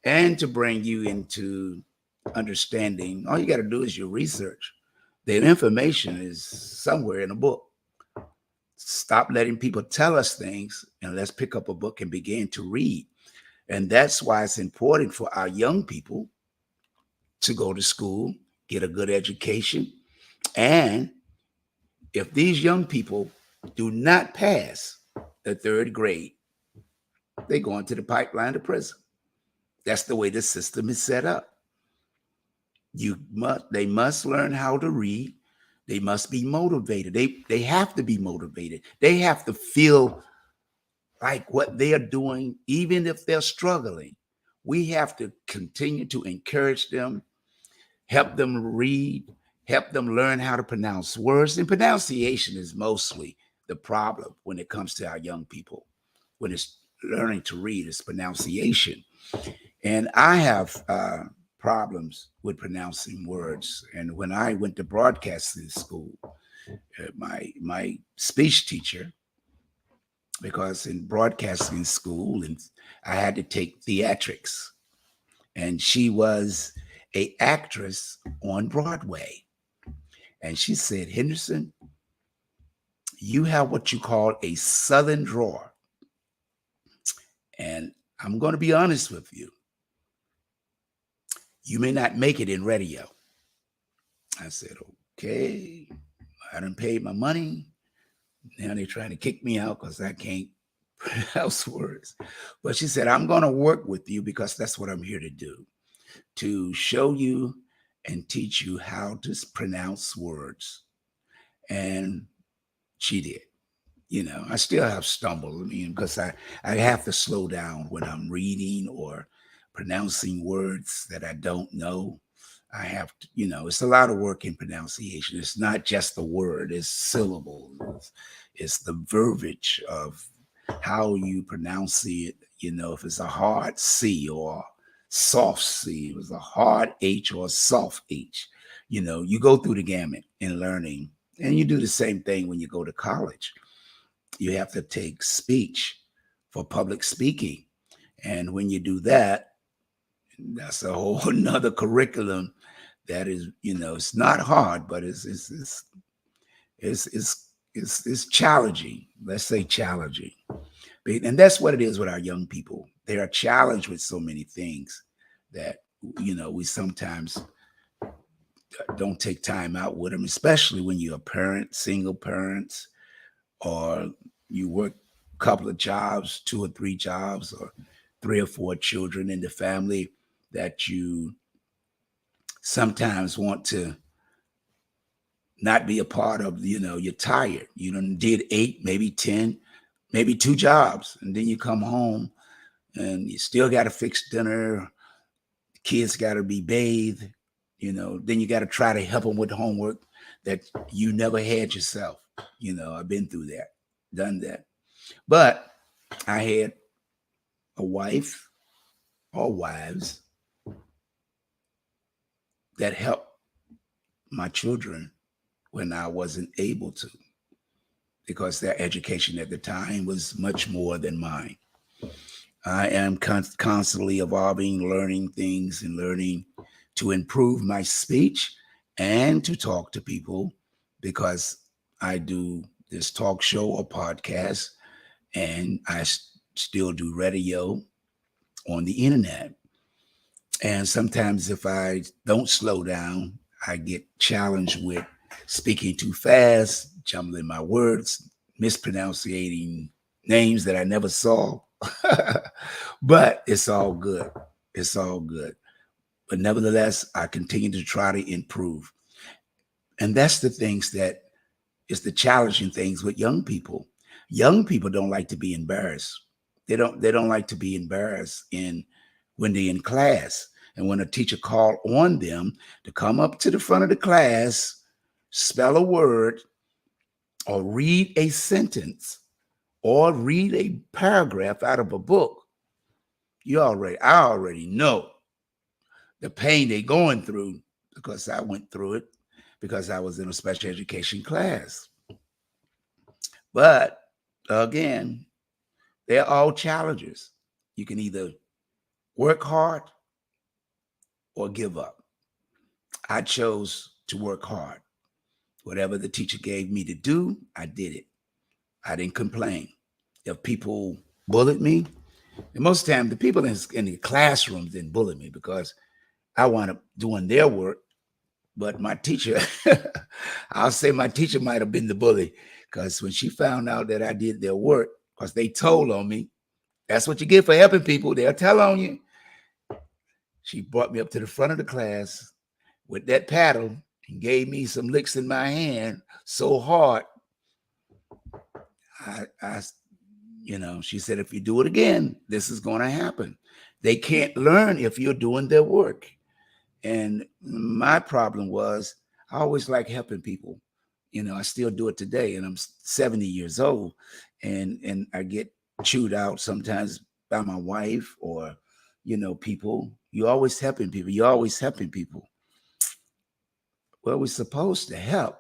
and to bring you into understanding. All you got to do is your research. The information is somewhere in a book. Stop letting people tell us things and let's pick up a book and begin to read. And that's why it's important for our young people to go to school, get a good education. And if these young people do not pass the third grade, they go into the pipeline to prison. That's the way the system is set up. They must learn how to read. They must be motivated. They have to be motivated. They have to feel like what they are doing, even if they're struggling. We have to continue to encourage them, help them read, help them learn how to pronounce words. And pronunciation is mostly the problem when it comes to our young people. When it's learning to read, it's pronunciation. And I have problems with pronouncing words. And when I went to broadcasting school, my speech teacher, because in broadcasting school, and I had to take theatrics, and she was an actress on Broadway. And she said, Henderson, you have what you call a Southern drawl. And I'm going to be honest with you. You may not make it in radio. I said, okay, I done paid my money. Now they're trying to kick me out because I can't pronounce words. But she said, I'm going to work with you because that's what I'm here to do, to show you and teach you how to pronounce words. And she did. You know, I still have stumbled. I mean, because I have to slow down when I'm reading or pronouncing words that I don't know. I have to, you know, it's a lot of work in pronunciation. It's not just the word, it's syllables. It's the verbiage of how you pronounce it. You know, if it's a hard C or soft C, it was a hard H or a soft H. You know, you go through the gamut in learning. And you do the same thing when you go to college. You have to take speech for public speaking. And when you do that, that's a whole nother curriculum that is, you know, it's not hard, but it's challenging. Let's say challenging. And that's what it is with our young people. They are challenged with so many things that, you know, we sometimes don't take time out with them, especially when you're a parent, single parents, or you work a couple of jobs, 2 or 3 jobs, or 3 or 4 children in the family, that you sometimes want to not be a part of. You know, you're tired. You done did 8, maybe 10, maybe 2 jobs, and then you come home and you still got to fix dinner. Kids got to be bathed. You know, then you got to try to help them with homework that you never had yourself. You know, I've been through that, done that. But I had a wife or wives that helped my children when I wasn't able to, because their education at the time was much more than mine. I am constantly evolving, learning things and learning to improve my speech and to talk to people, because I do this talk show or podcast, and I still do radio on the internet. And sometimes if I don't slow down, I get challenged with speaking too fast, jumbling my words, mispronouncing names that I never saw. But it's all good. It's all good. But nevertheless, I continue to try to improve. And that's the things that is the challenging things with young people. Young people don't like to be embarrassed. They don't like to be embarrassed when they're in class. And when a teacher called on them to come up to the front of the class, spell a word, or read a sentence, or read a paragraph out of a book, I already know the pain they're going through, because I went through it, because I was in a special education class. But again, they're all challenges. You can either work hard or give up. I chose to work hard. Whatever the teacher gave me to do, I did it. I didn't complain. If people bullied me, and most of the time the people in the classrooms didn't bully me because I wound up doing their work. But my teacher, I'll say my teacher might have been the bully because when she found out that I did their work, because they told on me, that's what you get for helping people. They'll tell on you. She brought me up to the front of the class with that paddle and gave me some licks in my hand so hard. I she said, if you do it again, this is going to happen. They can't learn if you're doing their work. And my problem was I always like helping people. I still do it today, and I'm 70 years old, and I get chewed out sometimes by my wife or, people. You're always helping people. You're always helping people. Well, we're supposed to help,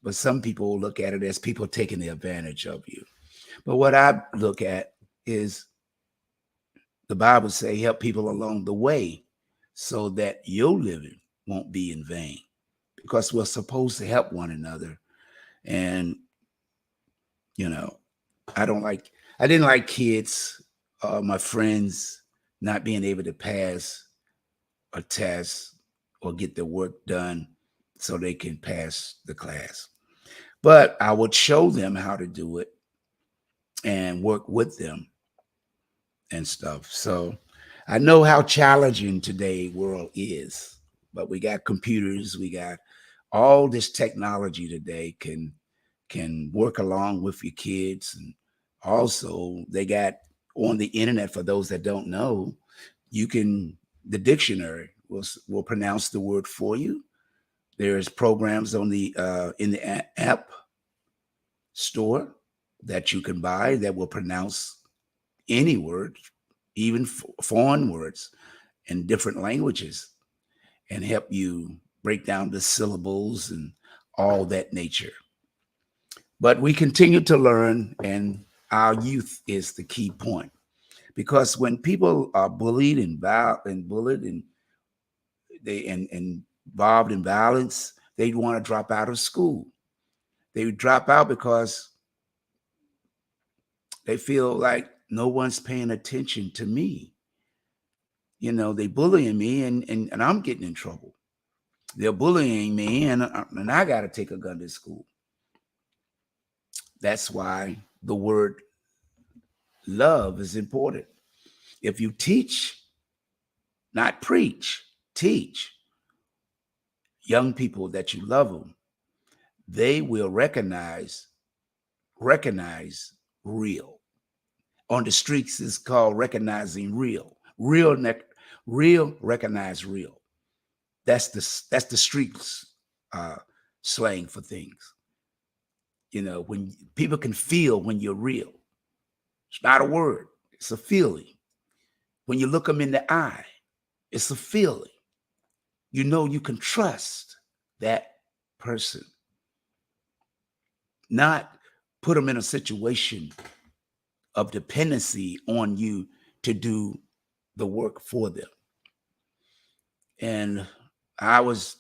but some people look at it as people taking the advantage of you. But what I look at is the Bible say help people along the way so that your living won't be in vain, because we're supposed to help one another. And, I didn't like kids, my friends not being able to pass a test or get their work done so they can pass the class. But I would show them how to do it and work with them and stuff. So I know how challenging today's world is, but we got computers, we got all this technology today can work along with your kids. And also they got on the internet, for those that don't know, the dictionary will pronounce the word for you. There's programs on the in the app store that you can buy that will pronounce any word, even foreign words in different languages, and help you break down the syllables and all that nature. But we continue to learn, and our youth is the key point. Because when people are bullied and bullied and involved in violence, they want to drop out of school. They drop out because they feel like no one's paying attention to me. They bullying me and I'm getting in trouble. They're bullying me and I got to take a gun to school. That's why the word love is important. If you teach, not preach, teach young people that you love them, they will recognize real. On the streets, it's called recognizing real. Real recognize real. That's the streets slang for things. When people can feel when you're real. It's not a word, it's a feeling. When you look them in the eye, it's a feeling. You can trust that person. Not put them in a situation of dependency on you to do the work for them. And I was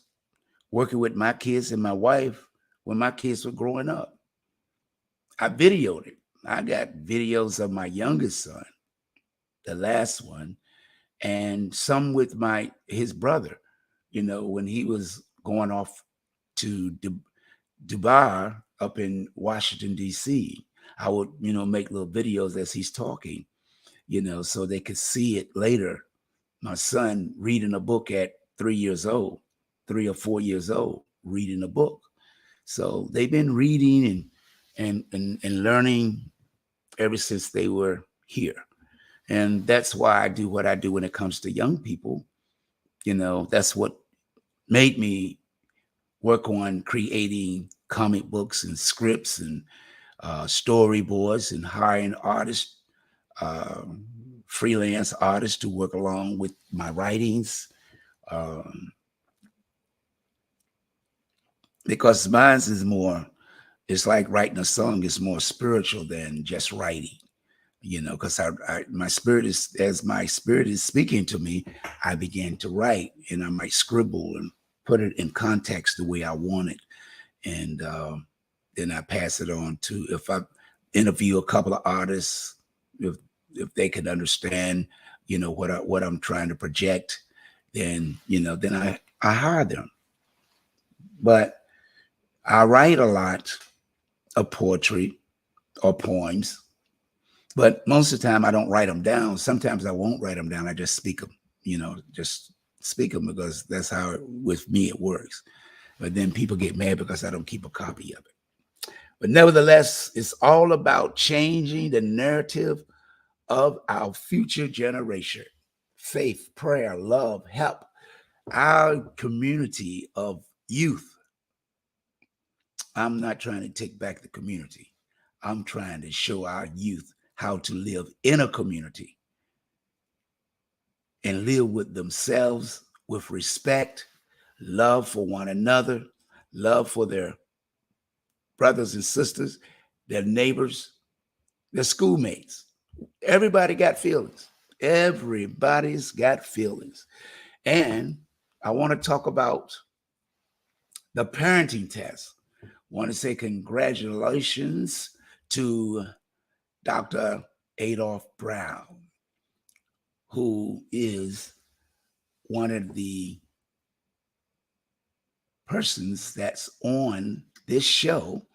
working with my kids and my wife when my kids were growing up. I videoed it. I got videos of my youngest son, the last one, and some with his brother, when he was going off to Dubai up in Washington, D.C. I would, make little videos as he's talking, so they could see it later. My son reading a book at 3 years old, 3 or 4 years old, reading a book. So they've been reading and learning ever since they were here. And that's why I do what I do when it comes to young people. That's what made me work on creating comic books and scripts and storyboards and hiring artists, freelance artists to work along with my writings. Because mine is more, it's like writing a song is more spiritual than just writing. because my spirit is, as my spirit is speaking to me, I began to write, and I might scribble and put it in context the way I want it. And then I pass it on to, if I interview a couple of artists, if they can understand, what I'm trying to project, then, then I hire them. But I write a lot of poetry or poems, but most of the time I don't write them down. Sometimes I won't write them down. I just speak them, just speak them, because that's how with me it works. But then people get mad because I don't keep a copy of it. But nevertheless, it's all about changing the narrative of our future generation. Faith, prayer, love, help our community of youth. I'm not trying to take back the community. I'm trying to show our youth how to live in a community and live with themselves with respect, love for one another, love for their brothers and sisters, their neighbors, their schoolmates. Everybody got feelings. Everybody's got feelings. And I want to talk about the parenting test. I want to say congratulations to Dr. Adolph Brown, who is one of the persons that's on this show,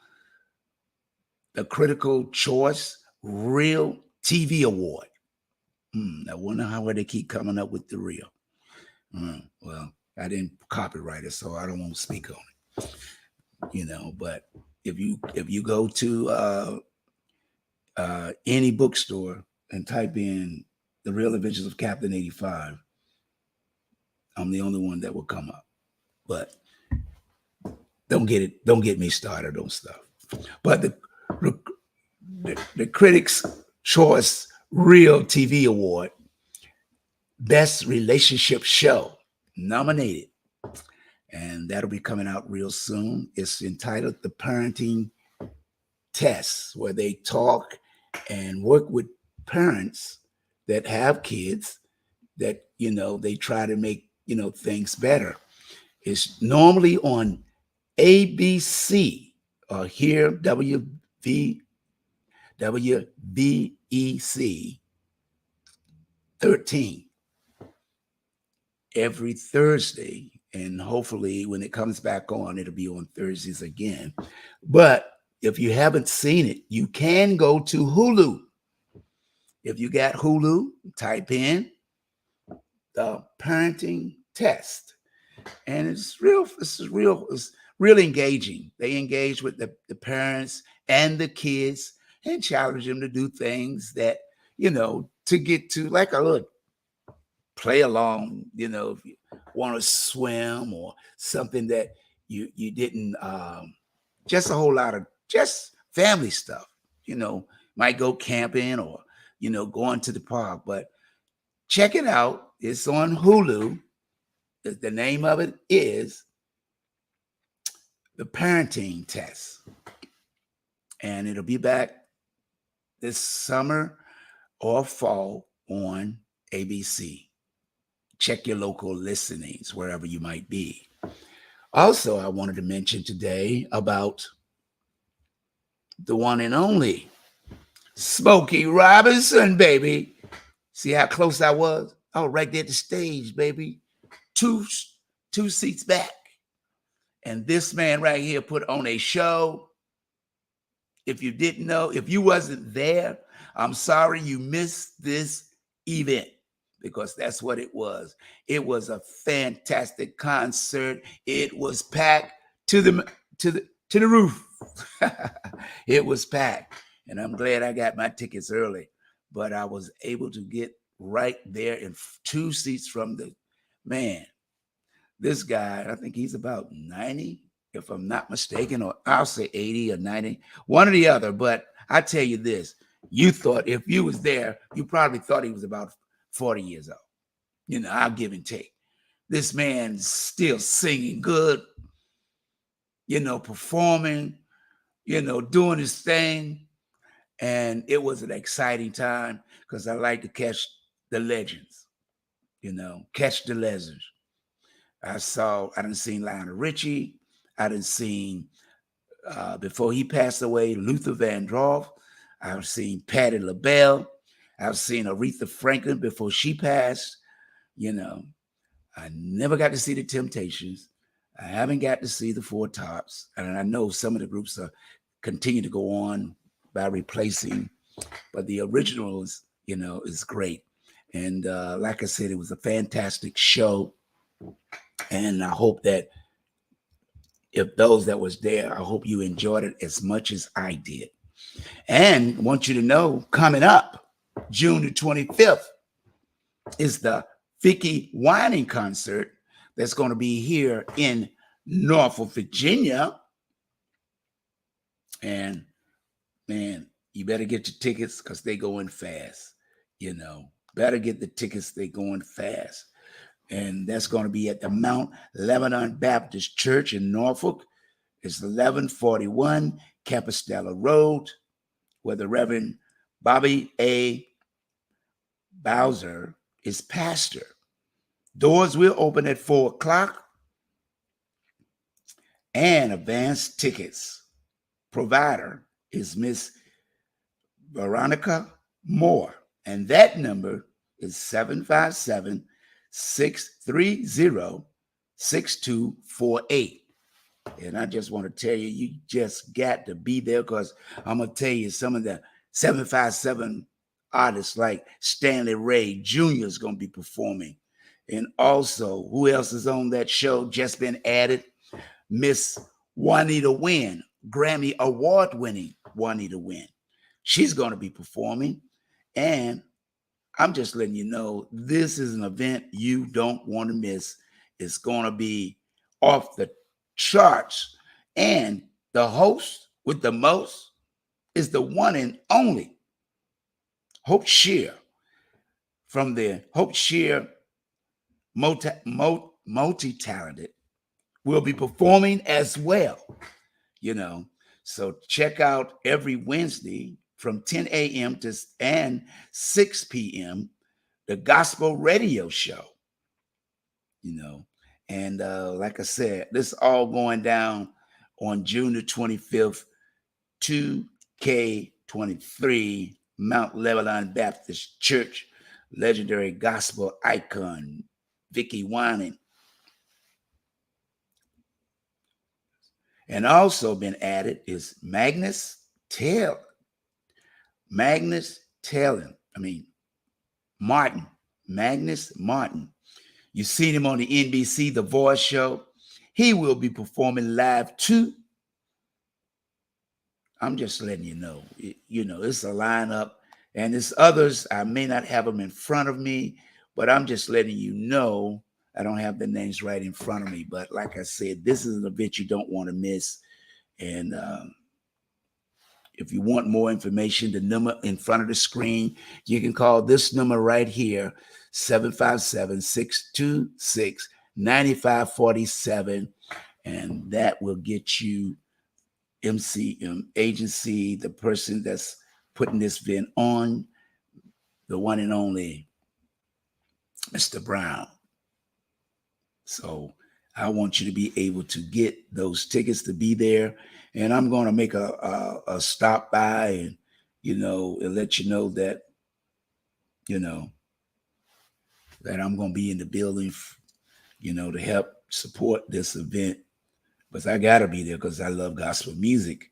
the Critical Choice Real TV Award. I wonder how they keep coming up with the real. Well, I didn't copyright it, so I don't want to speak on it. But if you go to any bookstore and type in The Real Adventures of Captain85, I'm the only one that will come up. But don't get me started on stuff. But the Critics' Choice Real TV Award, Best Relationship Show, nominated. And that'll be coming out real soon. It's entitled The Parenting Test, where they talk and work with parents that have kids that, they try to make, things better. It's normally on ABC or here, WVEC 13 every Thursday. And hopefully when it comes back on, it'll be on Thursdays again. But if you haven't seen it, you can go to Hulu. If you got Hulu, type in The Parenting Test. And it's real engaging. They engage with the parents and the kids and challenge them to do things that, to get to, like a little play along, if you want to swim or something that you didn't, just a whole lot of just family stuff, might go camping or, going to the park. But check it out. It's on Hulu. The name of it is The Parenting Test. And it'll be back this summer or fall on ABC. Check your local listenings, wherever you might be. Also, I wanted to mention today about the one and only Smokey Robinson, baby. See how close I was? I was right there at the stage, baby. Two seats back. And this man right here put on a show. If you didn't know, if you wasn't there, I'm sorry you missed this event, because that's what it was. It was a fantastic concert. It was packed to the roof. It was packed. And I'm glad I got my tickets early, but I was able to get right there in 2 seats from the man. This guy, I think he's about 90, if I'm not mistaken, or I'll say 80 or 90, one or the other. But I tell you this, you thought if you was there, you probably thought he was about 40 years old. I'll give and take. This man's still singing good, performing, doing his thing. And it was an exciting time because I like to catch the legends, catch the legends. I done seen Lionel Richie. I done seen, before he passed away, Luther Vandross. I've seen Patti LaBelle. I've seen Aretha Franklin before she passed. I never got to see the Temptations. I haven't got to see the Four Tops. And I know some of the groups are continue to go on by replacing, but the originals, is great. And like I said, it was a fantastic show. And I hope that if those that was there, I hope you enjoyed it as much as I did. And I want you to know, coming up June the 25th is the VICKIE Whining concert that's going to be here in Norfolk, Virginia. And man, you better get your tickets because they going fast. Better get the tickets, they going fast. And that's going to be at the Mount Lebanon Baptist Church in Norfolk. It's 1141 Capistella Road, where the Reverend Bobby A. Bowser is pastor. Doors will open at 4 o'clock. And advanced tickets provider is Miss Veronica Moore. And that number is 757-630-6248. And I just want to tell you, you just got to be there because I'm going to tell you some of the 757 artists like Stanley Ray Jr. is going to be performing. And also, who else is on that show? Just been added, Miss Juanita Wynn, Grammy Award-winning Juanita Wynn. She's going to be performing. And I'm just letting you know, this is an event you don't want to miss. It's going to be off the charts. And the host with the most is the one and only Hope Shear from the Hope Shear Multi-Talented will be performing as well. So check out every Wednesday from 10 a.m. and 6 p.m. the Gospel Radio Show. And like I said, this is all going down on June the 25th, 2K23, Mount Lebanon Baptist Church, legendary gospel icon, VICKIE Whining. And also been added is Magnus Martin. You've seen him on the NBC The Voice show. He will be performing live too. I'm just letting you know. It's a lineup, and there's others. I may not have them in front of me, but I'm just letting you know. I don't have the names right in front of me, but like I said, this is an event you don't want to miss. And if you want more information, the number in front of the screen, you can call this number right here, 757-626-9547, and that will get you MCM agency, the person that's putting this event on, the one and only Mr. Brown. So I want you to be able to get those tickets to be there. And I'm going to make a stop by and, and let you know that, that I'm going to be in the building, to help support this event. But I got to be there because I love gospel music.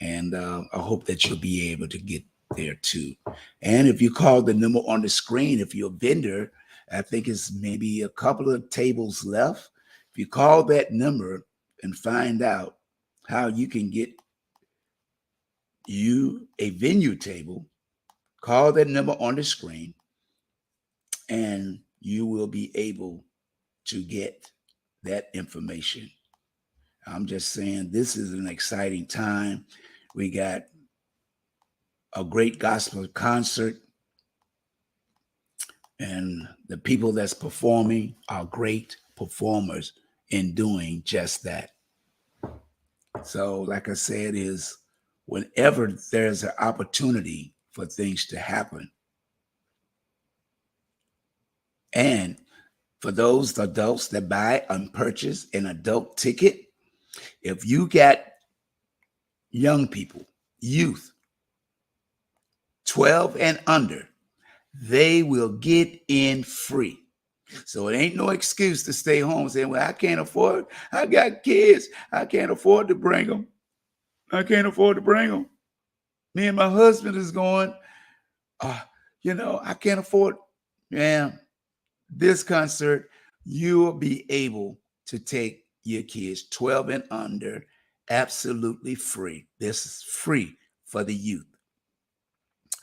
And I hope that you'll be able to get there too. And if you call the number on the screen, if you're a vendor, I think it's maybe a couple of tables left. If you call that number and find out how you can get you a venue table, call that number on the screen and you will be able to get that information. I'm just saying this is an exciting time. We got a great gospel concert, and the people that's performing are great performers in doing just that. So, like I said, is whenever there's an opportunity for things to happen. And for those adults that buy and purchase an adult ticket, if you got young people, youth, 12 and under, they will get in free. So it ain't no excuse to stay home saying, well, I can't afford, I got kids, I can't afford to bring them. I can't afford to bring them. Me and my husband is going, I can't afford, man, this concert, you will be able to take your kids 12 and under absolutely free. This is free for the youth.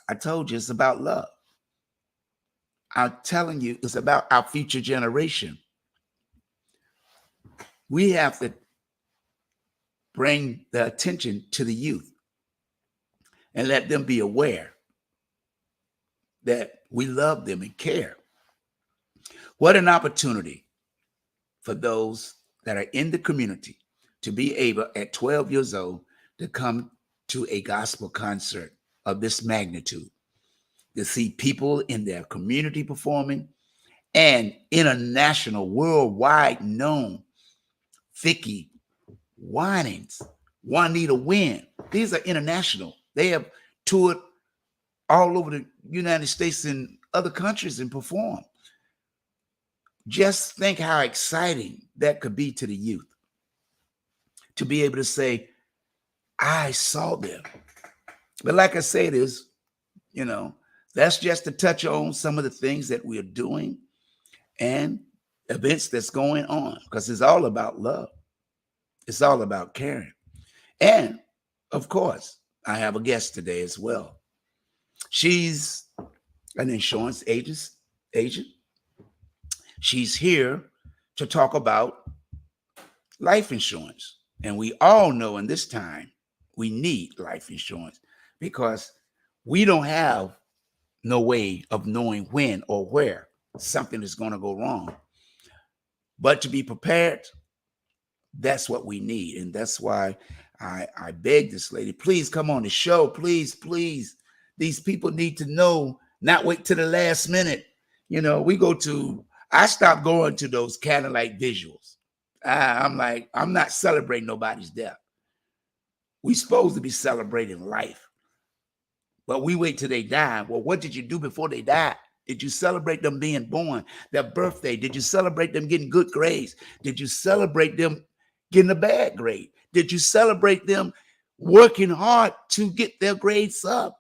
I told you it's about love. I'm telling you, it's about our future generation. We have to bring the attention to the youth and let them be aware that we love them and care. What an opportunity for those that are in the community to be able at 12 years old to come to a gospel concert of this magnitude, to see people in their community performing and international, worldwide known VICKIE, WINANS, Juanita Wynn. These are international. They have toured all over the United States and other countries and performed. Just think how exciting that could be to the youth to be able to say, I saw them. But like I said, that's just to touch on some of the things that we're doing and events that's going on, because it's all about love. It's all about caring. And of course, I have a guest today as well. She's an insurance agent. She's here to talk about life insurance. And we all know in this time, we need life insurance because we don't have no way of knowing when or where something is going to go wrong. But to be prepared, that's what we need. And that's why I beg this lady, please come on the show. Please, please. These people need to know, not wait till the last minute. I stopped going to those candlelight visuals. I'm not celebrating nobody's death. We're supposed to be celebrating life. But we wait till they die. Well, what did you do before they died? Did you celebrate them being born, their birthday? Did you celebrate them getting good grades? Did you celebrate them getting a bad grade? Did you celebrate them working hard to get their grades up?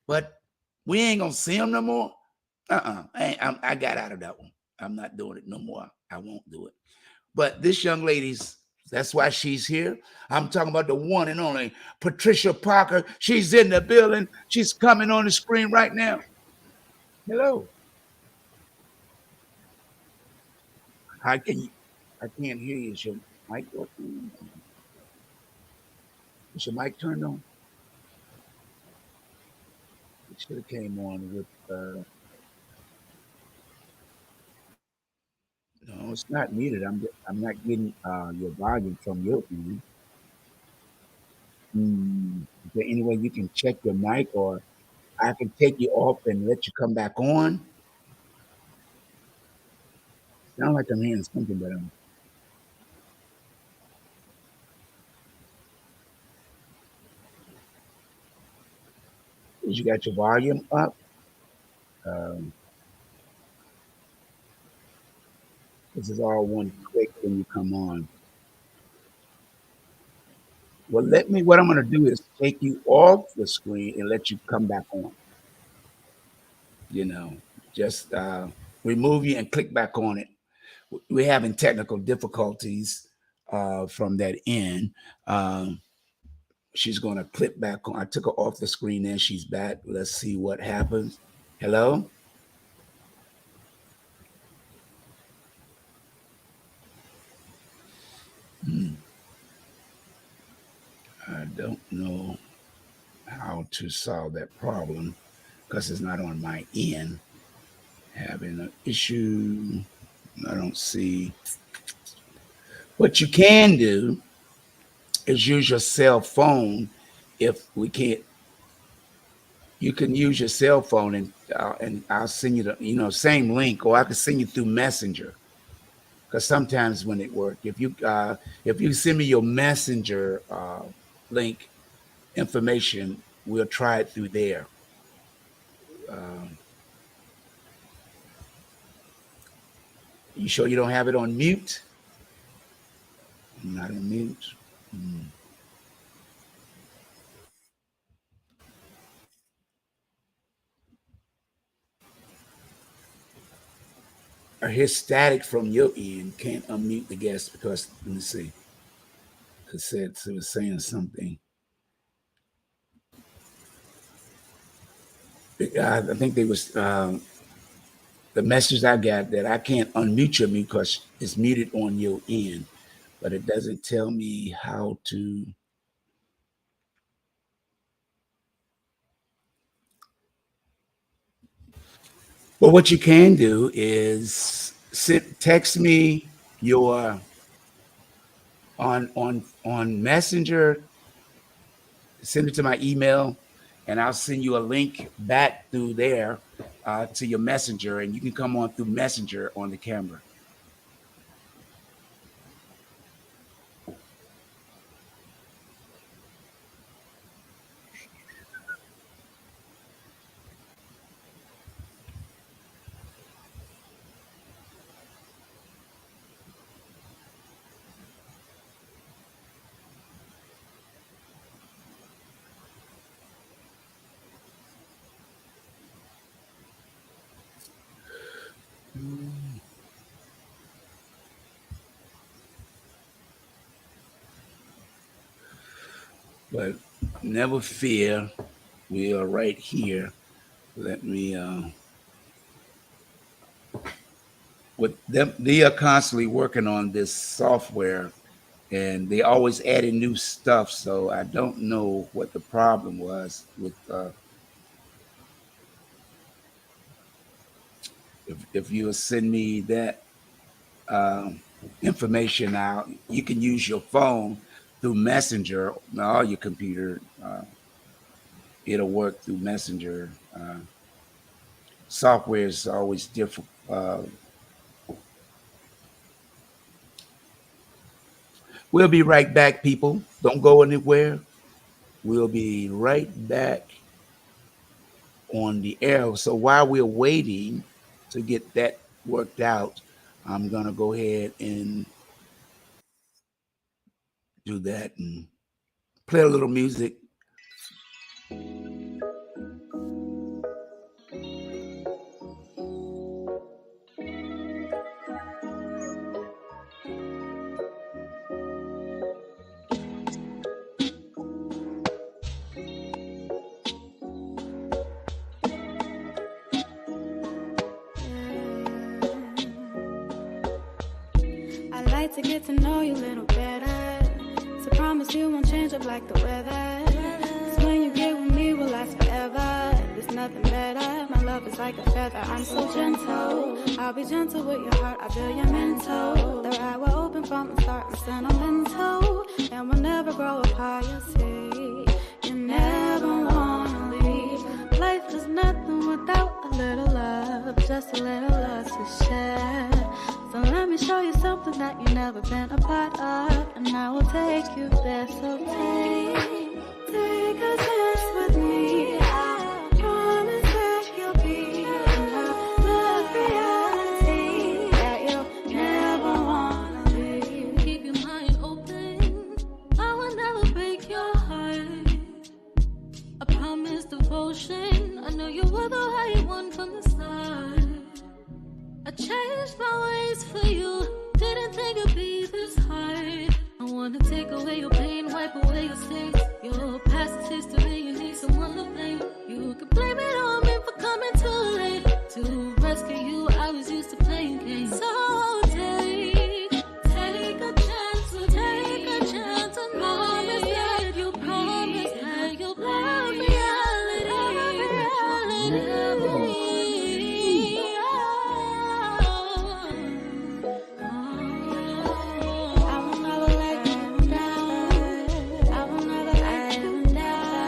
But we ain't going to see them no more. I got out of that one. I'm not doing it no more. I won't do it. But this young lady's, that's why she's here. I'm talking about the one and only Patricia Parker. She's in the building. She's coming on the screen right now. Hello. I can't hear you. Is your mic working? Is your mic turned on? It should have came on with no, it's not needed. I'm not getting your volume from your end. Is there any way you can check your mic, or I can take you off and let you come back on? Sound like I'm hearing something, but you got your volume up. This is all one click when you come on. Well, what I'm going to do is take you off the screen and let you come back on. Just remove you and click back on it. We're having technical difficulties from that end. She's going to click back on. I took her off the screen and she's back. Let's see what happens. Hello? I don't know how to solve that problem because it's not on my end. Having an issue. I don't see. What you can do is use your cell phone if we can't, you can use your cell phone and I'll send you the same link, or I can send you through Messenger. Because sometimes when it works, if you send me your Messenger link information, we'll try it through there. Um, you sure you don't have it on mute? Not on mute. Mm. I hear static from your end. Can't unmute the guest because let me see. It was saying something. I think they was the message I got that I can't unmute your mute because it's muted on your end, but it doesn't tell me how to. Well, what you can do is text me your on Messenger, send it to my email, and I'll send you a link back through there to your Messenger, and you can come on through Messenger on the camera. But never fear, we are right here. Let me with them, they are constantly working on this software and they always adding new stuff. So I don't know what the problem was with if you send me that um, information out, you can use your phone through Messenger or your computer. It'll work through Messenger. Software is always different. We'll be right back, people. Don't go anywhere. We'll be right back on the air. So while we're waiting to get that worked out, I'm going to go ahead and do that and play a little music. I'd like to get to know you a little better. To promise you won't change up like the weather. 'Cause when you get with me, we'll last forever. There's nothing better. My love is like a feather. I'm so gentle. I'll be gentle with your heart. I feel your mental. The ride will open from the start. I'm sentimental. And we'll never grow apart. You see, you never wanna leave. Life is nothing without a little love. Just a little love to share. So let me show you something that you've never been a part of, and I will take you there. So take a chance with me. I promise that you'll be in love reality that you'll never wanna leave. Keep your mind open. I will never break your heart. I promise devotion. I know you were the right one from the start. I changed my ways for you. Didn't think it'd be this hard. I wanna take away your pain, wipe away your stains. Your past is history, you need someone to blame. You can blame it on me for coming too late. To rescue you, I was used to playing games. So take a chance, take a chance and promise that you'll love reality. I will never let you down. I will never let you down.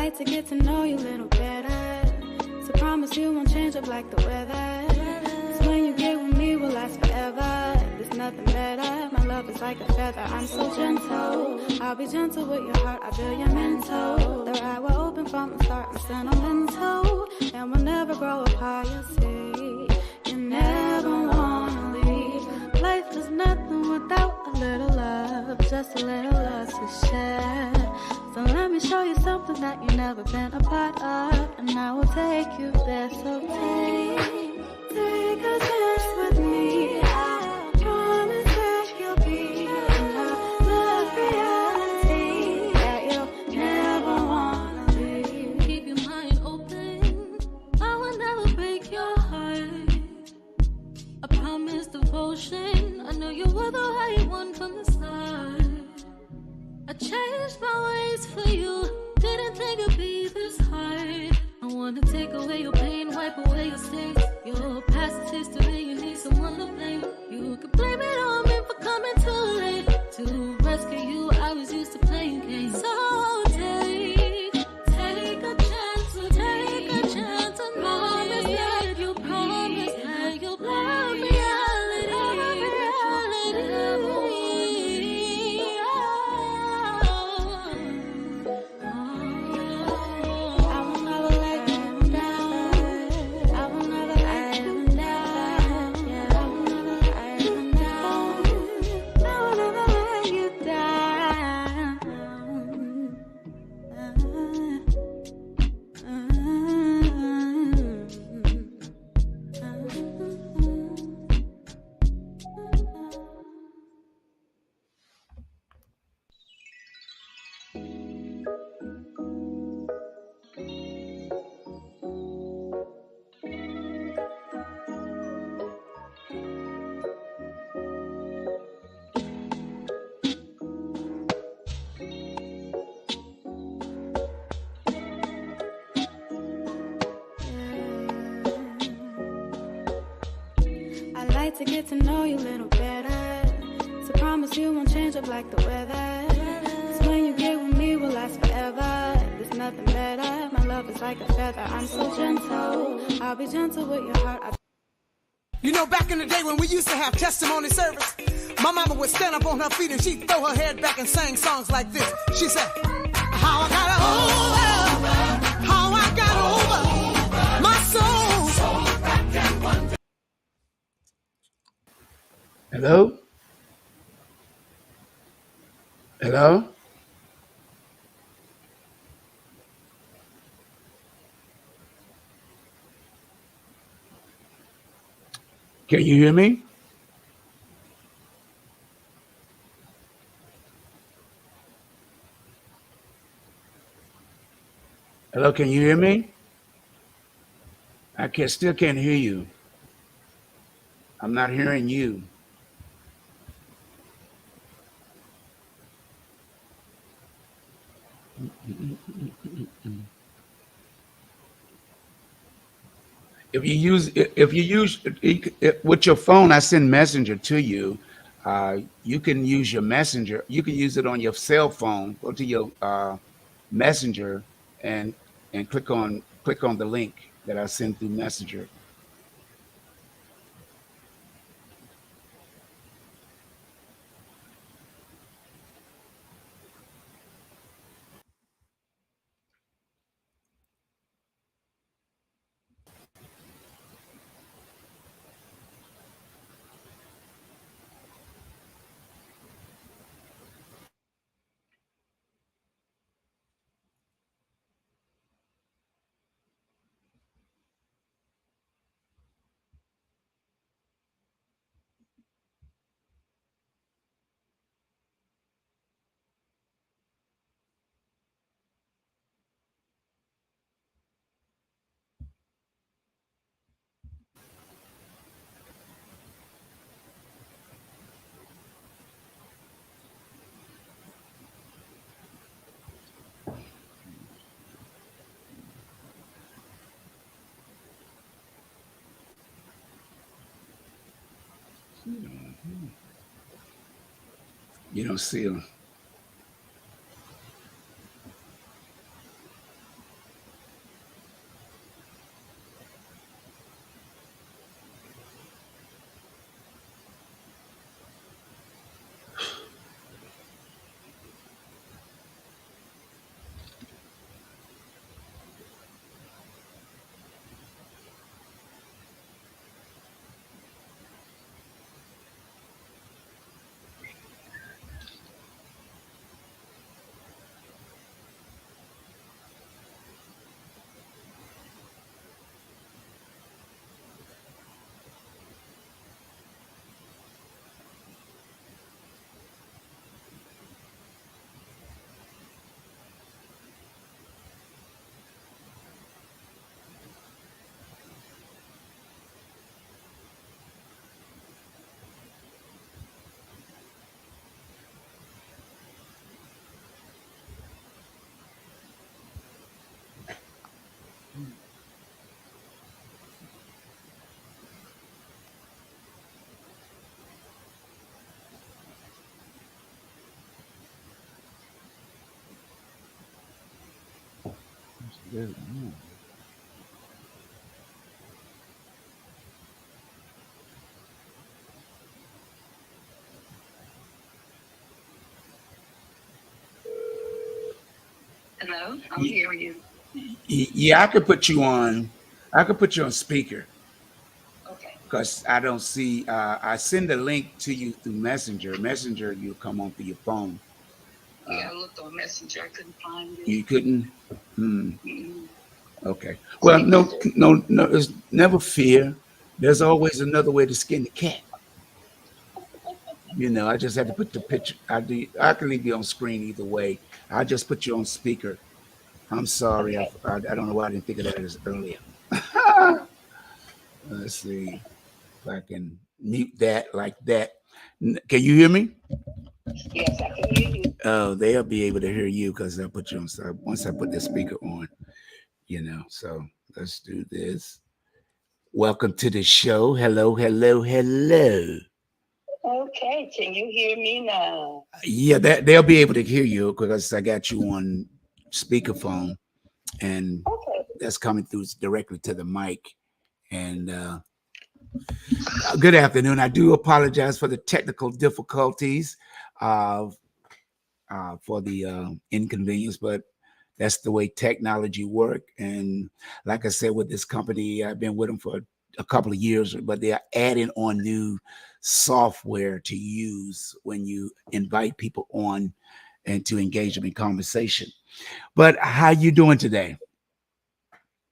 like to get to know you a little better. So promise you won't change up like the weather. 'Cause when you get with me, we'll last forever. There's nothing better. My love is like a feather. I'm so gentle. I'll be gentle with your heart. I'll build your mental. The ride we're open from the start. I'm sentimental, and we'll never grow apart. You see, you never wanna leave. Life is nothing without a little love, just a little love to share. So let me show you something that you've never been a part of, and I will take you there. So take a chance with me. I promise that you'll be in love reality, that you'll never wanna leave. Keep your mind open, I will never break your heart. I promise devotion, I know you were the right one from the start. I changed my ways for you, didn't think it'd be this hard. I wanna take away your pain, wipe away your stains. Your past is history, you need someone to blame. You can blame it on me for coming too late. To rescue you, I was used to playing games. So take a chance with me. Take a chance and promise that you'll promise that you'll love reality. I like to get to know you a little better. So promise you won't change up like the weather. 'Cause when you get with me, we'll last forever. There's nothing better. My love is like a feather. I'm so gentle. I'll be gentle with your heart. You know, back in the day when we used to have testimony service, my mama would stand up on her feet and she'd throw her head back and sing songs like this. She said, how I got over, how I got over my soul. Hello? Hello? Can you hear me? Hello, can you hear me? Still can't hear you. I'm not hearing you. If you use with your phone, I send Messenger to you. You can use your Messenger. You can use it on your cell phone. Go to your Messenger and click on the link that I send through Messenger. You don't see them. Hello, I'm hearing you. Yeah, I could put you on. I could put you on speaker Okay. because I don't see. I send a link to you through Messenger. Messenger, you come on through your phone. Yeah, I looked on Messenger. I couldn't find it. You couldn't. Mm-mm. Okay. Well, Speak no, Messenger. no, no. It's never fear. There's always another way to skin the cat. I just had to put the picture. I can leave you on screen either way. I just put you on speaker. I'm sorry. Okay. I don't know why I didn't think of that as earlier. Let's see if I can mute that like that. Can you hear me? Yes, I can hear you. Oh, they'll be able to hear you because I put you on. So once I put the speaker on, So let's do this. Welcome to the show. Hello, hello, hello. Okay, can you hear me now? Yeah, they'll be able to hear you because I got you on speakerphone, and Okay. that's coming through directly to the mic. And good afternoon. I do apologize for the technical difficulties for the inconvenience, but that's the way technology work. And like I said, with this company, I've been with them for a couple of years, but they are adding on new software to use when you invite people on and to engage them in conversation. But how you doing today?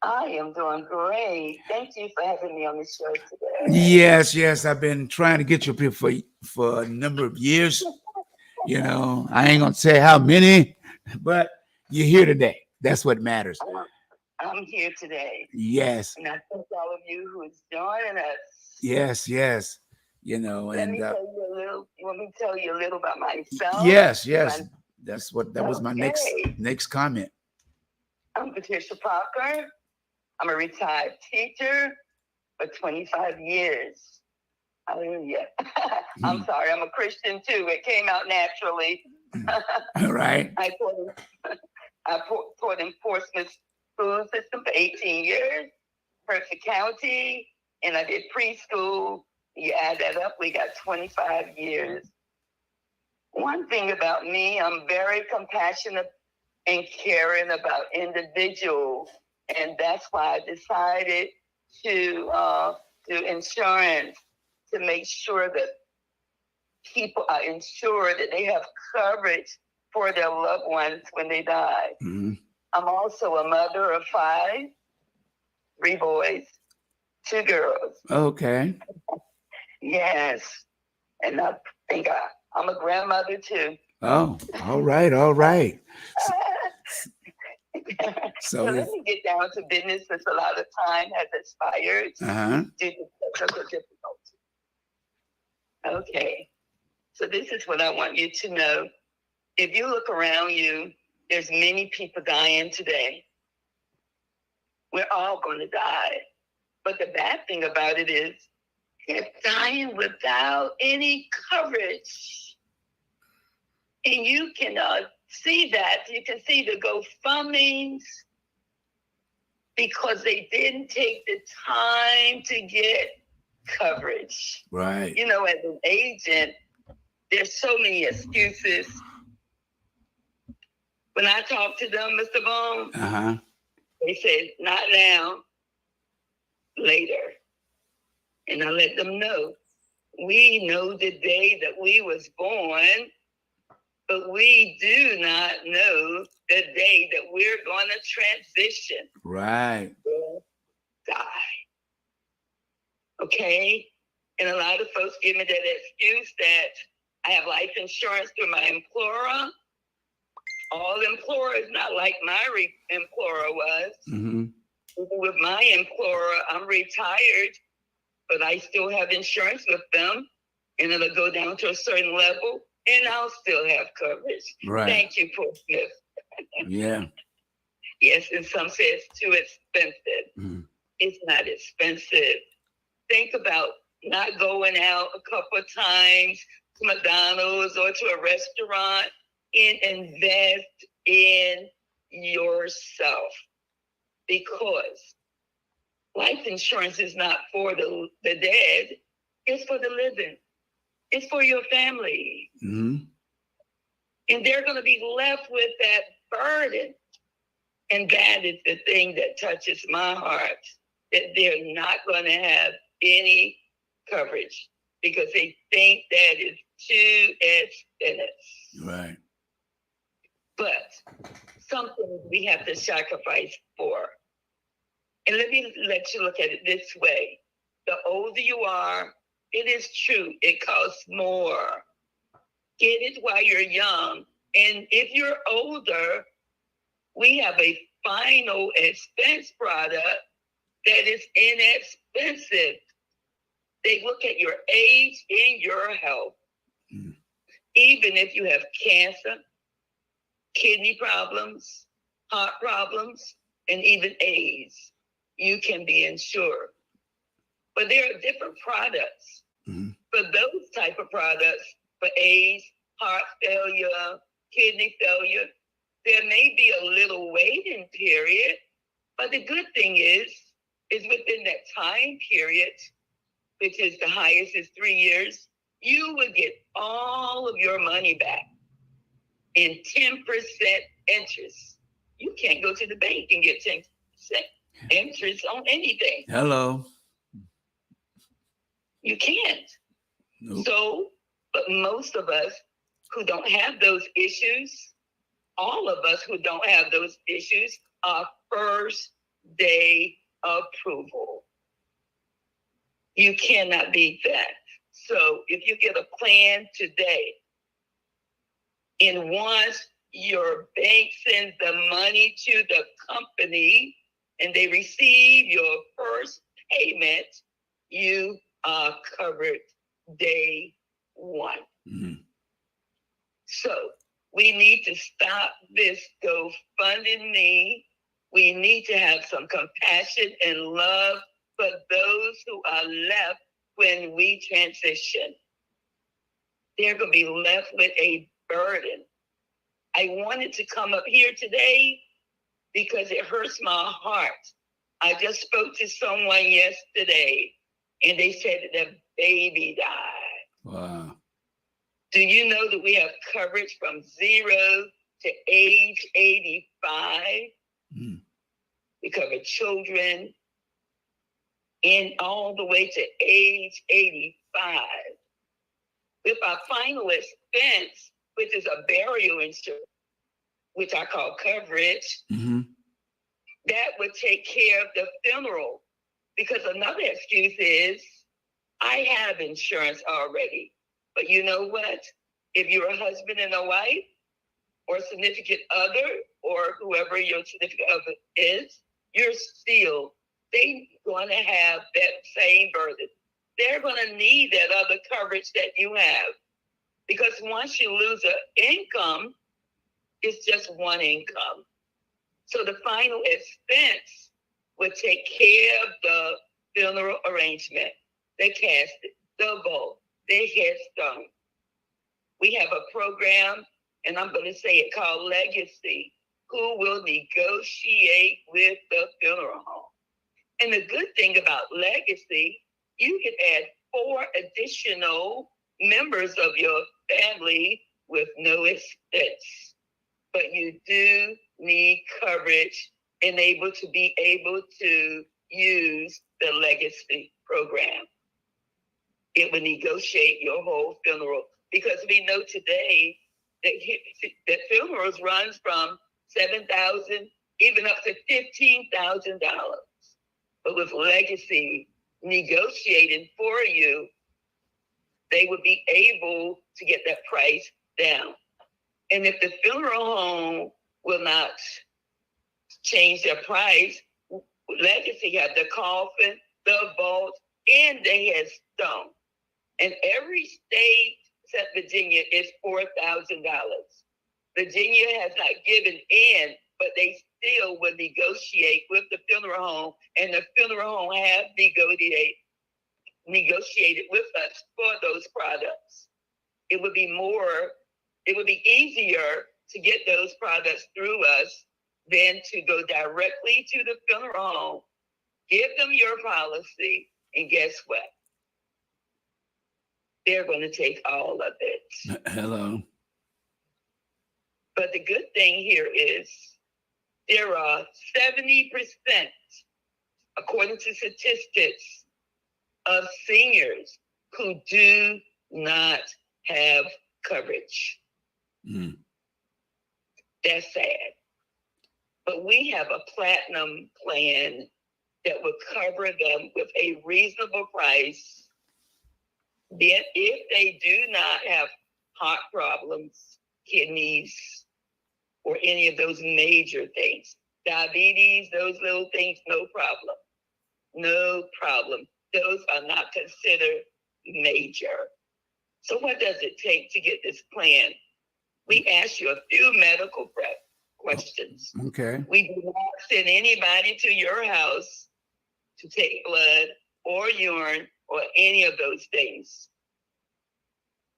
I am doing great. Thank you for having me on the show today. Yes. I've been trying to get you up here for a number of years. I ain't gonna say how many, but you're here today. That's what matters. I'm here today. Yes. And I thank all of you who's joining us. Yes. Let me tell you a little. You want me to tell you a little about myself? Yes. That was my Okay. next comment. I'm Patricia Parker. I'm a retired teacher for 25 years. Hallelujah. I'm sorry, I'm a Christian too. It came out naturally. All right. I taught in Portsmouth school system for 18 years, Percy County, and I did preschool. You add that up, we got 25 years. One thing about me, I'm very compassionate and caring about individuals. And that's why I decided to do insurance to make sure that people are insured, that they have coverage for their loved ones when they die. Mm-hmm. I'm also a mother of 5, 3 boys, 2 girls. Okay. Yes. And I think I'm a grandmother too. Oh, all right. So let me get down to business since a lot of time has expired due to technical difficulties. Okay. So this is what I want you to know. If you look around you, there's many people dying today. We're all going to die. But the bad thing about it is they're dying without any coverage. And you can see that. You can see the GoFundMes because they didn't take the time to get coverage. Right. As an agent, there's so many excuses. When I talk to them, Mr. Bone, they say, not now, later. And I let them know, we know the day that we was born, but we do not know the day that we're going to transition. Right. Or die. Okay? And a lot of folks give me that excuse that I have life insurance through my employer. All employer is not like my employer was. Mm-hmm. With my employer, I'm retired, but I still have insurance with them, and it'll go down to a certain level, and I'll still have coverage. Right. Thank you, Portsmouth. Yeah. Yes, and some say it's too expensive. Mm-hmm. It's not expensive. Think about not going out a couple of times to McDonald's or to a restaurant and invest in yourself. because life insurance is not for the dead, it's for the living. It's for your family. Mm-hmm. And they're going to be left with that burden. And that is the thing that touches my heart, that they're not going to have any coverage because they think that is too expensive. Right. But something we have to sacrifice for. And let me let you look at it this way. The older you are, it is true, it costs more. Get it while you're young. And if you're older, we have a final expense product that is inexpensive. They look at your age and your health. Mm. Even if you have cancer, kidney problems, heart problems, and even AIDS, you can be insured. But there are different products. Mm-hmm. For those type of products, for AIDS, heart failure, kidney failure, there may be a little waiting period, but the good thing is within that time period, which is the highest is 3 years, you will get all of your money back in 10% interest. You can't go to the bank and get 10% interest on anything. Hello. You can't. Nope. So, but most of us who don't have those issues, all of us who don't have those issues are first day approval. You cannot beat that. So if you get a plan today, and once your bank sends the money to the company and they receive your first payment, you are covered day one. Mm-hmm. So we need to stop this GoFundMe. We need to have some compassion and love for those who are left when we transition. They're going to be left with a burden. I wanted to come up here today because it hurts my heart. I just spoke to someone yesterday and they said that their baby died. Wow. Do you know that we have coverage from 0 to age 85? Mm. We cover children and all the way to age 85. With our final expense, which is a burial insurance, which I call coverage, mm-hmm. that would take care of the funeral. Because another excuse is, I have insurance already. But you know what? If you're a husband and a wife, or a significant other, or whoever your significant other is, they're going to have that same burden. They're going to need that other coverage that you have. Because once you lose an income, it's just one income. So the final expense would take care of the funeral arrangement, the casket, the vault, the headstone. We have a program, and I'm going to say it, called Legacy, who will negotiate with the funeral home. And the good thing about Legacy, you can add 4 additional members of your family with no expense. But you do need coverage and be able to use the Legacy program. It will negotiate your whole funeral, because we know today that funerals runs from $7,000 even up to $15,000. But with Legacy negotiating for you, they would be able to get that price down. And if the funeral home will not change their price, Legacy has the coffin, the vault, and the headstone. And every state except Virginia is $4,000. Virginia has not given in, but they still will negotiate with the funeral home, and the funeral home have negotiated with us for those products. It would be easier to get those products through us than to go directly to the funeral home, give them your policy, and guess what? They're going to take all of it. Hello. But the good thing here is there are 70%, according to statistics, of seniors who do not have coverage. Mm. That's sad. But we have a platinum plan that would cover them with a reasonable price. Then if they do not have heart problems, kidneys, or any of those major things, diabetes, those little things, no problem. No problem. Those are not considered major. So what does it take to get this plan? We ask you a few medical questions. Okay. We do not send anybody to your house to take blood or urine or any of those things.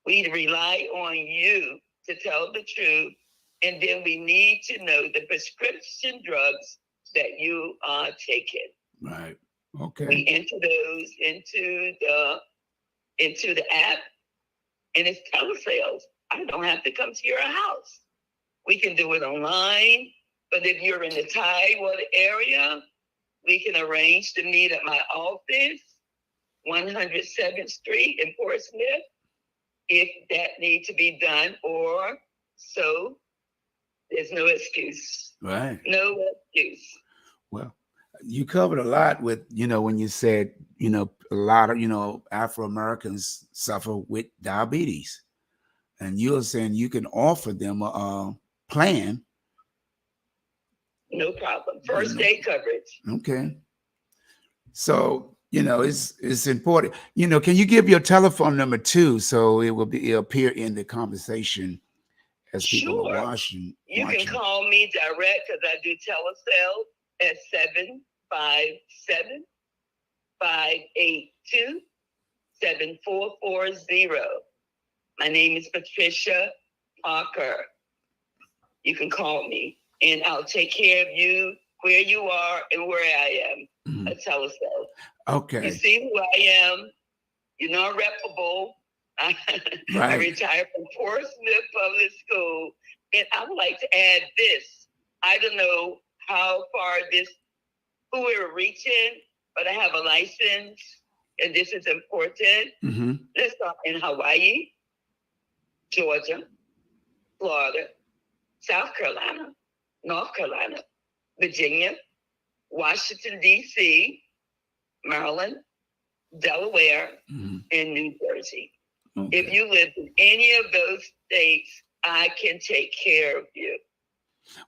We rely on you to tell the truth, and then we need to know the prescription drugs that you are taking. Right. Okay. We enter those into the app, and it's telesales. I don't have to come to your house. We can do it online, but if you're in the Tidewater area, we can arrange to meet at my office, 107th Street in Portsmouth, if that needs to be done, or so. There's no excuse. Right. No excuse. Well, you covered a lot with, when you said, a lot of, Afro-Americans suffer with diabetes. And you're saying you can offer them a plan. No problem. First day coverage. Okay. So, it's important. Can you give your telephone number too, so it'll appear in the conversation as people are watching? You can call me direct because I do telesales at 757-582-7440. My name is Patricia Parker. You can call me, and I'll take care of you where you are and where I am. A telesale. Okay. You see who I am. You're not reputable. I retired from Portsmouth Public School, and I would like to add this. I don't know how far who we're reaching, but I have a license, and this is important. Mm-hmm. Let's start in Hawaii, Georgia, Florida, South Carolina, North Carolina, Virginia, Washington, D.C., Maryland, Delaware, and New Jersey. Okay. If you live in any of those states, I can take care of you.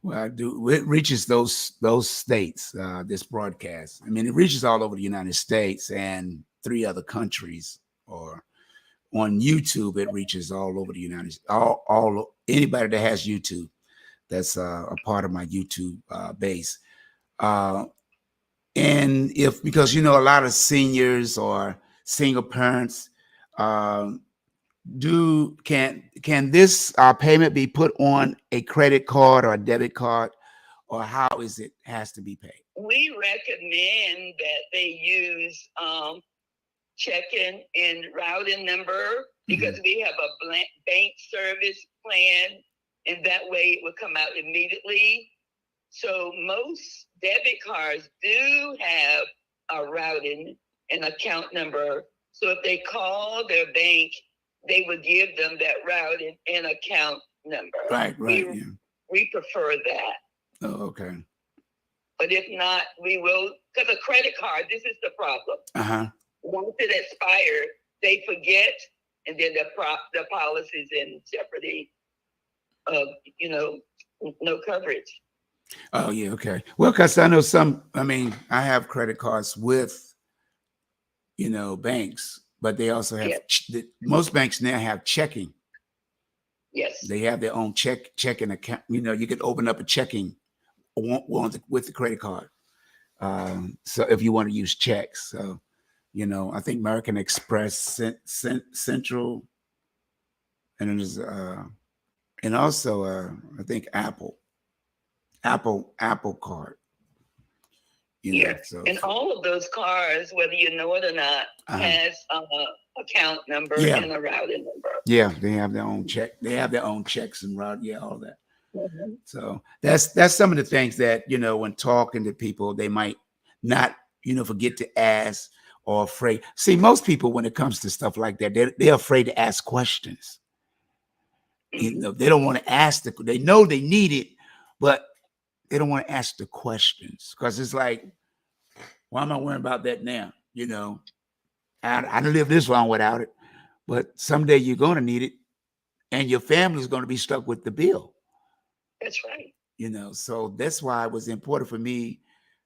Well, I do. It reaches those states, this broadcast. I mean, it reaches all over the United States and 3 other countries. Or on YouTube, it reaches all over the United States. All anybody that has YouTube, that's a part of my YouTube base. And because a lot of seniors or single parents, can this payment be put on a credit card or a debit card, or how is it has to be paid? We recommend that they use checking and routing number, because we have a bank service plan, and that way it would come out immediately. So most debit cards do have a routing and account number. So if they call their bank, they would give them that routing and account number. Right. We prefer that. Oh, okay. But if not, we will, because a credit card, this is the problem. Once it expires, they forget, and then the policy's in jeopardy of, no coverage. Oh, yeah, okay. Well, because I know I have credit cards with, banks, but they also have, most banks now have checking. Yes. They have their own checking account. You can open up a checking with the credit card. So if you want to use checks. So, I think American Express, Central, and there's, and also, I think Apple Apple Card. You know, so and all of those cars, whether you know it or not, has account number and a routing number. Yeah, they have their own check. They have their own checks and route. Yeah, all that. So that's some of the things that, you know, when talking to people, they might not, you know, forget to ask or afraid. See, most people, when it comes to stuff like that, they're afraid to ask questions. You know, they don't want to ask they know they need it, but they don't want to ask the questions because it's like, why am I worrying about that now? You know, I don't live this long without it, but someday you're going to need it and your family's going to be stuck with the bill. That's right. You know, so that's why it was important for me,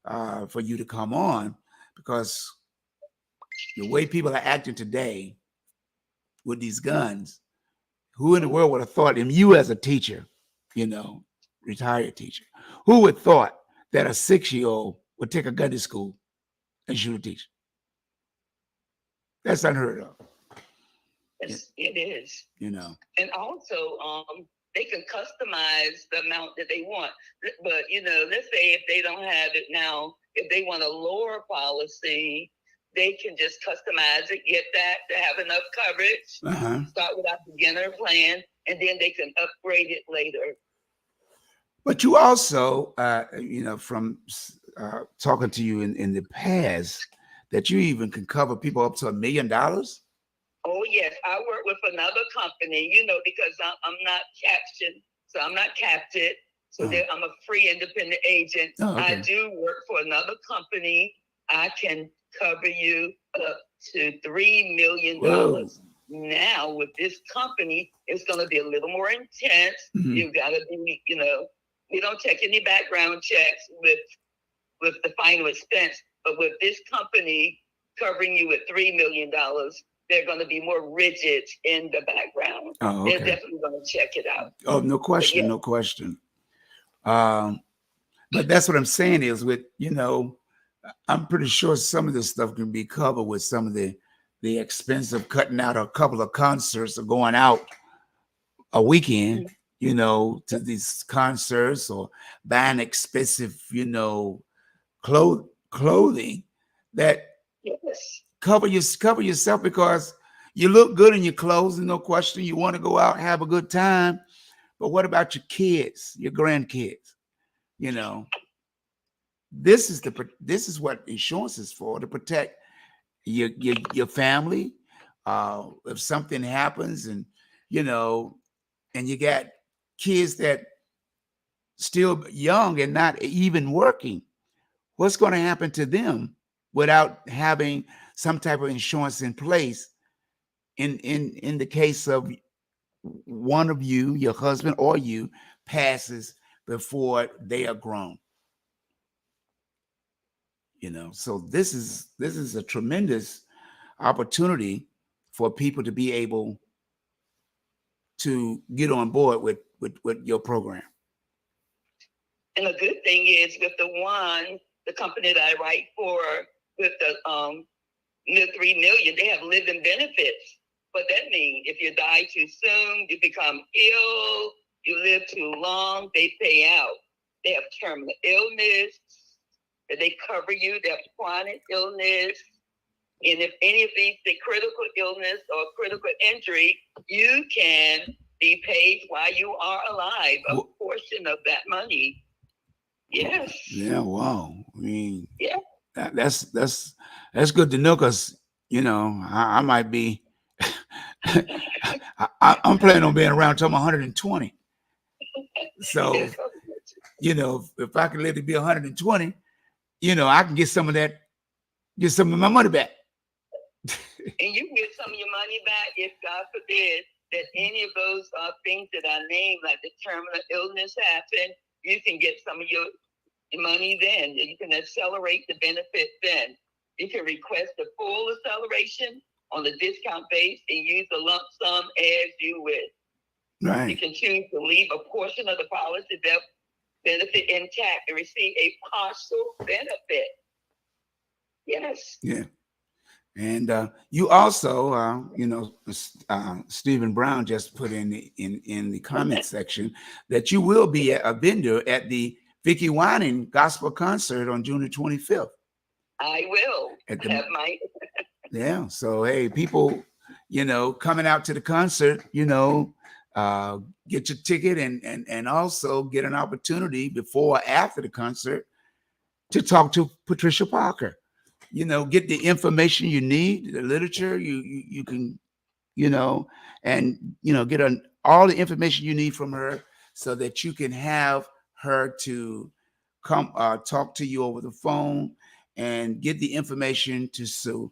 for you to come on, because the way people are acting today with these guns, who in the world would have thought, and you as a teacher, you know, retired teacher, who would thought that a 6-year-old would take a gun to school and shoot a teacher? That's unheard of. Yes, it is. You know. And also, they can customize the amount that they want. But, you know, let's say if they don't have it now, if they want a lower policy, they can just customize it, get that to have enough coverage, start with our beginner plan, and then they can upgrade it later. But you also, you know, from talking to you in the past, that you even can cover people up to $1 million? Oh, yes. I work with another company, you know, because I'm not captioned, so I'm not captive. So I'm a free independent agent. Oh, okay. I do work for another company. I can cover you up to $3 million. Whoa. Now, with this company, it's going to be a little more intense. You've got to be, you know, we don't check any background checks with the final expense. But with this company covering you with $3 million, they're going to be more rigid in the background. Oh, okay. They're definitely going to check it out. Oh, no question, no question. But that's what I'm saying is with, you know, I'm pretty sure some of this stuff can be covered with some of the expense of cutting out a couple of concerts or going out a weekend, you know, to these concerts or buying expensive, you know, clothing that cover yourself, because you look good in your clothes and no question. You want to go out, have a good time. But what about your kids, your grandkids? You know, this is what insurance is for, to protect your family. If something happens and, you know, and you got kids that still young and not even working, what's going to happen to them without having some type of insurance in place in the case of one of you, your husband or you, passes before they are grown? You know, so this is a tremendous opportunity for people to be able to get on board with your program. And the good thing is with the company that I write for, with the $3 million, they have living benefits. What that means, if you die too soon, you become ill, you live too long, they pay out. They have terminal illness, that they cover you. They have chronic illness. And if any of these, the critical illness or critical injury, you can be paid while you are alive, a portion of that money. Yes. Yeah, wow. I mean, yeah. That's good to know, because, you know, I might be I'm planning on being around till I'm 120. So, you know, if I can live to be 120, you know, I can get some of my money back. And you can get some of your money back if, God forbid, that any of those things that I named, like the terminal illness, happen. You can get some of your money then. You can accelerate the benefit then. You can request a full acceleration on the discount base and use the lump sum as you wish. Right. You can choose to leave a portion of the policy benefit intact and receive a partial benefit. Yes. Yeah. And you also, you know, Stephen Brown just put in the comment section that you will be a vendor at the Vickie Winans gospel concert on June the 25th. I will have my. Yeah. So, hey, people, coming out to the concert, get your ticket and also get an opportunity before or after the concert to talk to Patricia Parker. Get the information you need, the literature you can, and get all the information you need from her so that you can have her to come talk to you over the phone and get the information to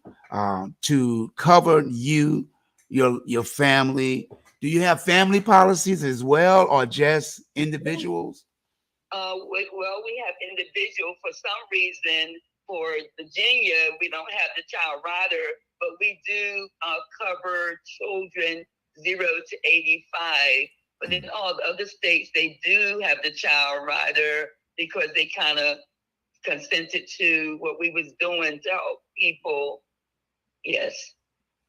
cover you, your family. Do you have family policies as well, or just individuals? Well, we have individual. For some reason, for Virginia, we don't have the child rider, but we do cover children 0 to 85. But in all the other states, they do have the child rider because they kind of consented to what we was doing to help people. Yes,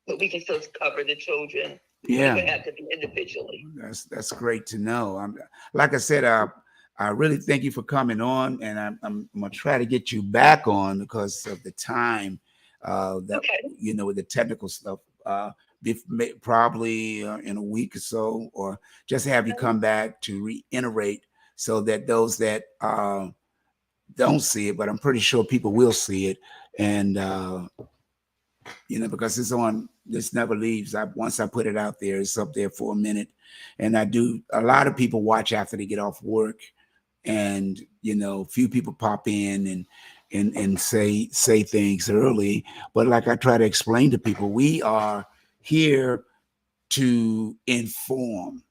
but we can still cover the children. Yeah, we have to be individually. That's great to know. Like I said, I really thank you for coming on, and I'm gonna try to get you back on because of the time with the technical stuff. Probably in a week or so, or just have you come back to reiterate so that those that don't see it, but I'm pretty sure people will see it, and because this never leaves. Once I put it out there, it's up there for a minute, and a lot of people watch after they get off work, and few people pop in and say things early, but like I try to explain to people, we are here to inform,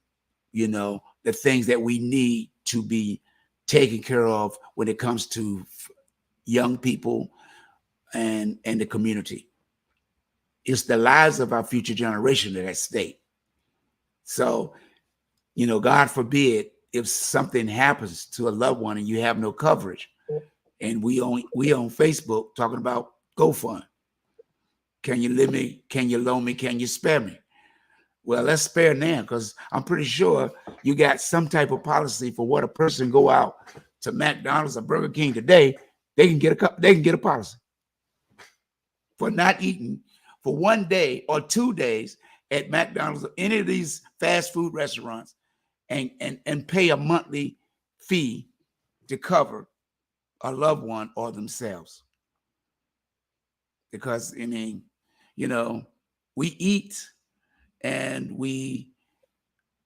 the things that we need to be taken care of when it comes to young people and the community. It's the lives of our future generation that are at stake. So, God forbid if something happens to a loved one and you have no coverage, and we on Facebook talking about GoFund. Can you live me? Can you loan me? Can you spare me? Well, let's spare now, because I'm pretty sure you got some type of policy for what a person go out to McDonald's or Burger King today. They can get a policy for not eating for 1 day or 2 days at McDonald's or any of these fast food restaurants, and pay a monthly fee to cover a loved one or themselves. Because we eat, and we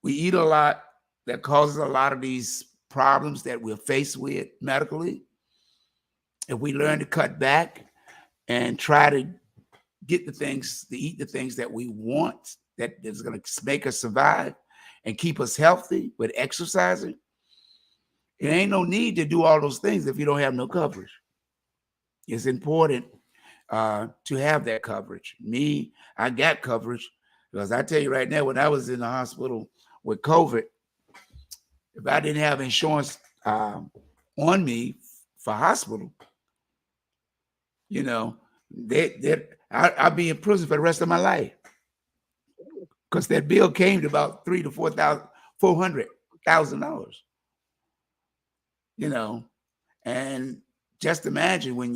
eat a lot that causes a lot of these problems that we're faced with medically. If we learn to cut back and try to eat the things that we want, that is going to make us survive and keep us healthy with exercising, it ain't no need to do all those things if you don't have no coverage. It's important to have that coverage. Me, I got coverage because I tell you right now, when I was in the hospital with COVID, if I didn't have insurance on me for hospital, I'd be in prison for the rest of my life, because that bill came to about $300,000 to $400,000. And just imagine when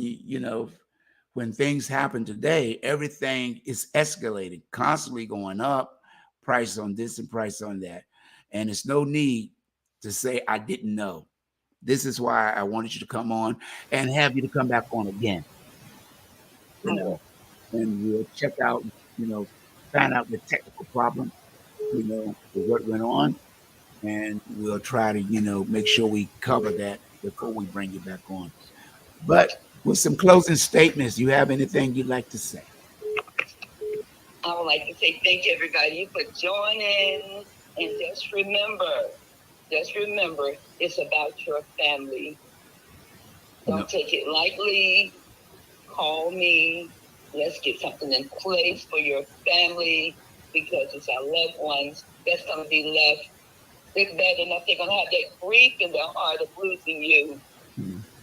when things happen today, everything is escalating, constantly going up, price on this and price on that. And it's no need to say, I didn't know. This is why I wanted you to come on and have you to come back on again. And we'll check out, find out the technical problem, what went on. And we'll try to, make sure we cover that before we bring you back on. But with some closing statements, you have anything you'd like to say? I would like to say thank you, everybody, for joining. And just remember, it's about your family. Don't take it lightly. Call me. Let's get something in place for your family, because it's our loved ones that's going to be left. It's bad enough they're going to have that grief in their heart of losing you.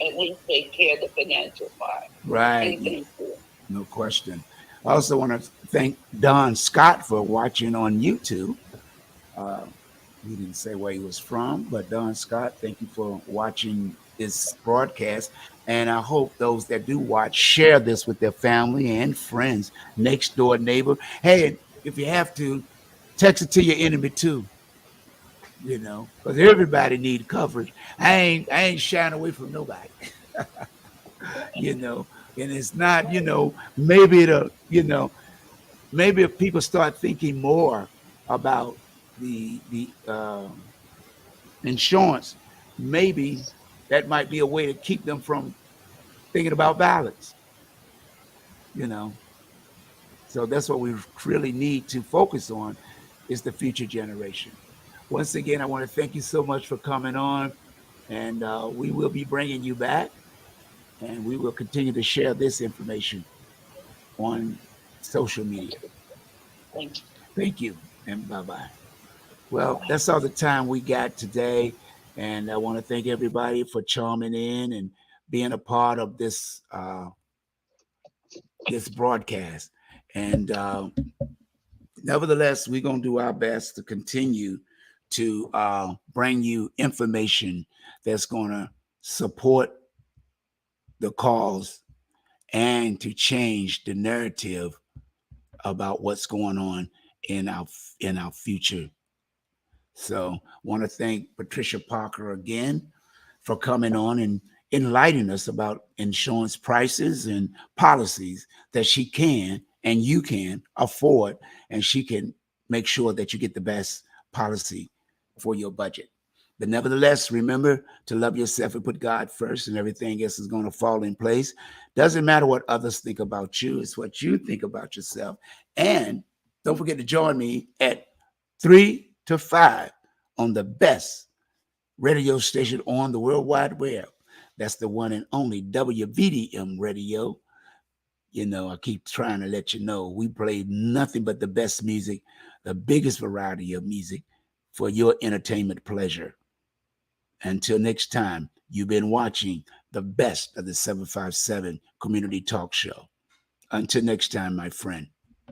At least take care of the financial part. Right. No question. I also want to thank Don Scott for watching on YouTube. He didn't say where he was from, but Don Scott, thank you for watching this broadcast. And I hope those that do watch share this with their family and friends, next door neighbor. Hey, if you have to, text it to your enemy too. Because everybody need coverage. I ain't shying away from nobody. you know, and it's not, maybe maybe if people start thinking more about the insurance, maybe that might be a way to keep them from thinking about violence. You know, so that's what we really need to focus on is the future generation. Once again, I want to thank you so much for coming on, and we will be bringing you back, and we will continue to share this information on social media. Thank you. Thank you, and bye bye. Well, that's all the time we got today. And I want to thank everybody for chiming in and being a part of this broadcast. And nevertheless, we're going to do our best to continue to bring you information that's going to support the cause and to change the narrative about what's going on in our future. So want to thank Patricia Parker again for coming on and enlightening us about insurance prices and policies that she can and you can afford, and she can make sure that you get the best policy for your budget. But nevertheless, remember to love yourself and put God first, and everything else is going to fall in place. Doesn't matter what others think about you, it's what you think about yourself. And don't forget to join me at 3 to 5 on the best radio station on the World Wide Web. That's the one and only WVDM Radio. I keep trying to let you know we play nothing but the best music, the biggest variety of music for your entertainment pleasure. Until next time, you've been watching the best of the 757 Community Talk Show. Until next time, my friend.